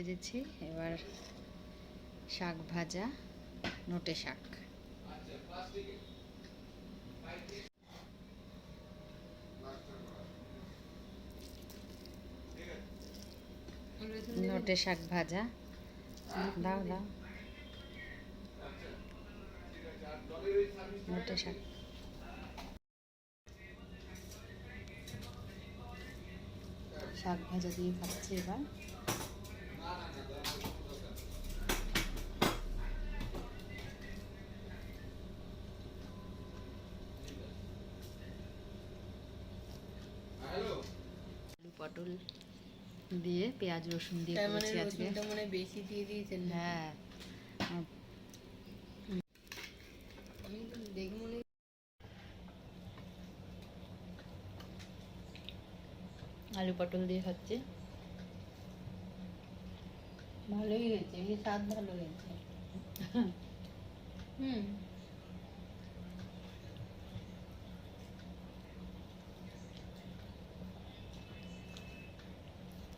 ভেজেছি, এবার শাক ভাজা, নোটে শাক। নোটে শাক ভাজা, দাও দাও, নোটে শাক। শাক ভাজা দিয়ে খাচ্ছি এবার। আলু পটল দিয়ে পেঁয়াজ রসুন দিয়ে করেছি আজকে। মানে বেশি দিয়ে দিয়েছেন? হ্যাঁ, আলু পটল দিয়ে খাচ্ছি। ভালোই হয়েছে, এই স্বাদ ভালো হয়েছে।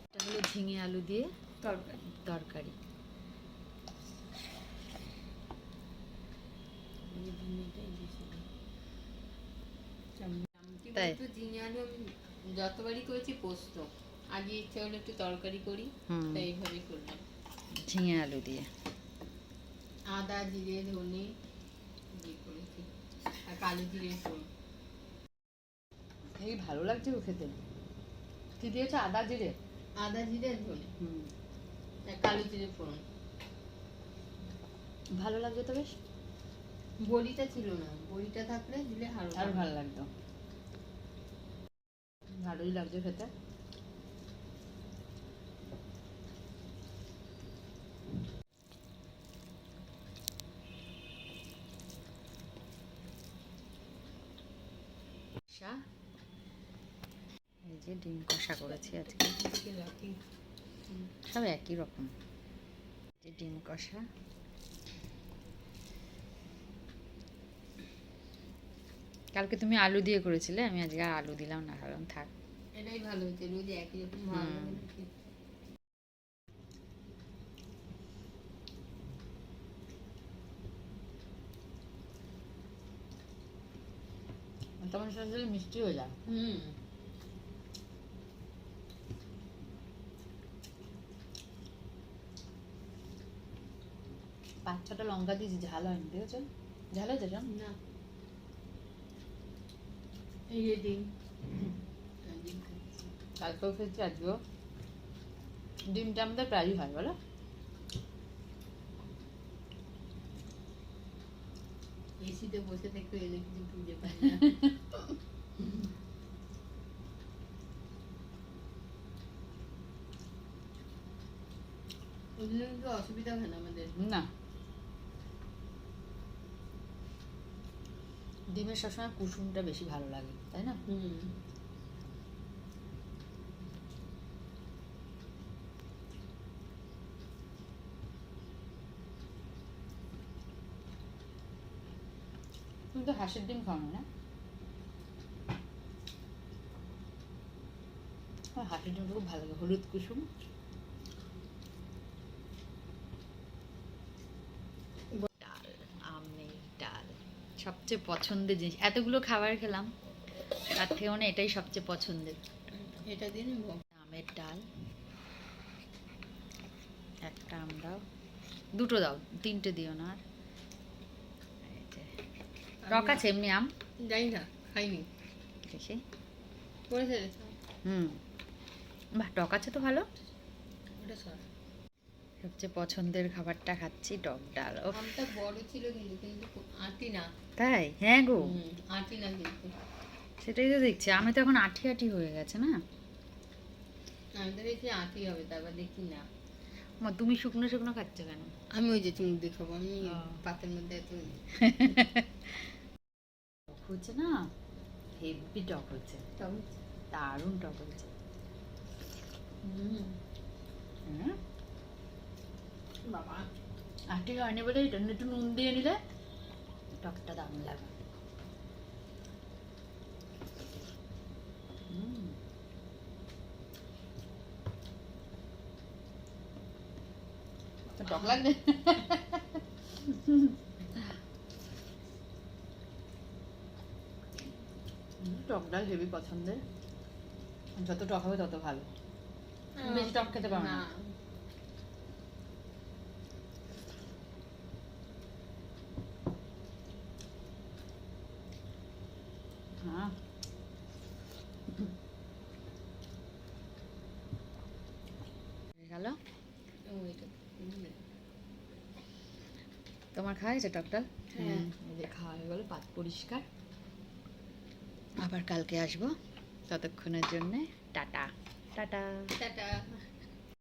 এটা হলো ঝিঙে আলু দিয়ে তরকারি। তাই ঝিঙে আলু আমি যতবারই করেছি পোস্ত, আজকে ইচ্ছা হলো একটু তরকারি করি, তাই এইভাবেই করলাম। ঝিঙে আলু দিয়ে আদা জিরে ধনে দিয়ে করেছি, আর কালো জিরে ফোড়ন। এই ভালো লাগছে খেতে। কি দিয়েছে? আদা জিরে, আদা জিরে ধনে, আর কালো জিরে ফোড়ন। ভালো লাগছে তো বেশ। বড়িটা ছিল না, বড়িটা থাকলে দিলে আর ভালো লাগতো। ভালোই লাগছে খেতে। এই যে ডিম কষা করেছি আজকে, সব একই রকম। যে ডিম কষা, কালকে তুমি আলু দিয়ে করেছিলে, আমি আজকে আর আলু দিলাম না, কারণ থাক। এটাই ভালো হচ্ছে, রোজ একই রকম ভালো লাগে। তোমার সাথে মিষ্টি হয়ে যায়। পাঁচ ছটা লঙ্কা দিয়েছি, ঝাল হয়নি, দেখেছো? ঝাল হয়েছে না? এই যে ডিম, কালকেও খেয়েছি, আজকেও। ডিমটা আমাদের প্রায়ই হয়, বলো? এসিতে বসে থেকে এলে কিছু খুঁজে পাই না। ওই জন্য কিন্তু অসুবিধা হয় না আমাদের। না, ডিমের সবসময় কুসুমটা বেশি ভালো লাগে, তাই না? তুমি তো হাঁসের ডিম খাও না? হাঁসের ডিমটা খুব ভালো লাগে, হলুদ কুসুম। ডাল, আমের ডাল সবচেয়ে পছন্দের জিনিস। এতগুলো খাবার খেলাম, তার থেকে মানে এটাই সবচেয়ে পছন্দের। এটা দিয়ে নেবো। আমের ডাল একটা, আম দাও, দুটো দাও, তিনটে দিও না। আর টক আছে এমনি আম? জানি না, খাইনি। দেখি, করেছে। বাহ, টক আছে তো ভালো। ওটা সর। সবচেয়ে পছন্দের খাবারটা খাচ্ছি, টক ডাল। আমটা বড় ছিল কিন্তু, কিন্তু আটি না। তাই? হ্যাঁ গো, আটি না কিন্তু। সেটাই তো দেখছি, আমি তো এখন আঠি আঠি হয়ে গেছে না। আমি তো দেখছি আটি হবে, তারপর দেখি না। তুমি শুকনো শুকনো খাচ্ছ কেন? আমি ওই যে চুমুক দেখাবো, আমি পাতের মধ্যে এত হচ্ছে না, হেভি টক হচ্ছে, দারুণ টক হচ্ছে। বাবা, আটি হয়নি বলে এটা একটু নুন দিয়ে নিলে টকটা দারুণ লাগে। টক লাগছে। টক ডাল হেভি পছন্দের, যত টক হবে তত ভালো। বেশি টক খেতে পারো না। হ্যাঁ গেল। তোমার খাওয়া গেছে টক ডাল? হ্যাঁ। এই যে খাওয়া হয়ে গেল, পাত পরিষ্কার। আবার কালকে আসবো, ততক্ষণের জন্যে টাটা টাটা। টাটা।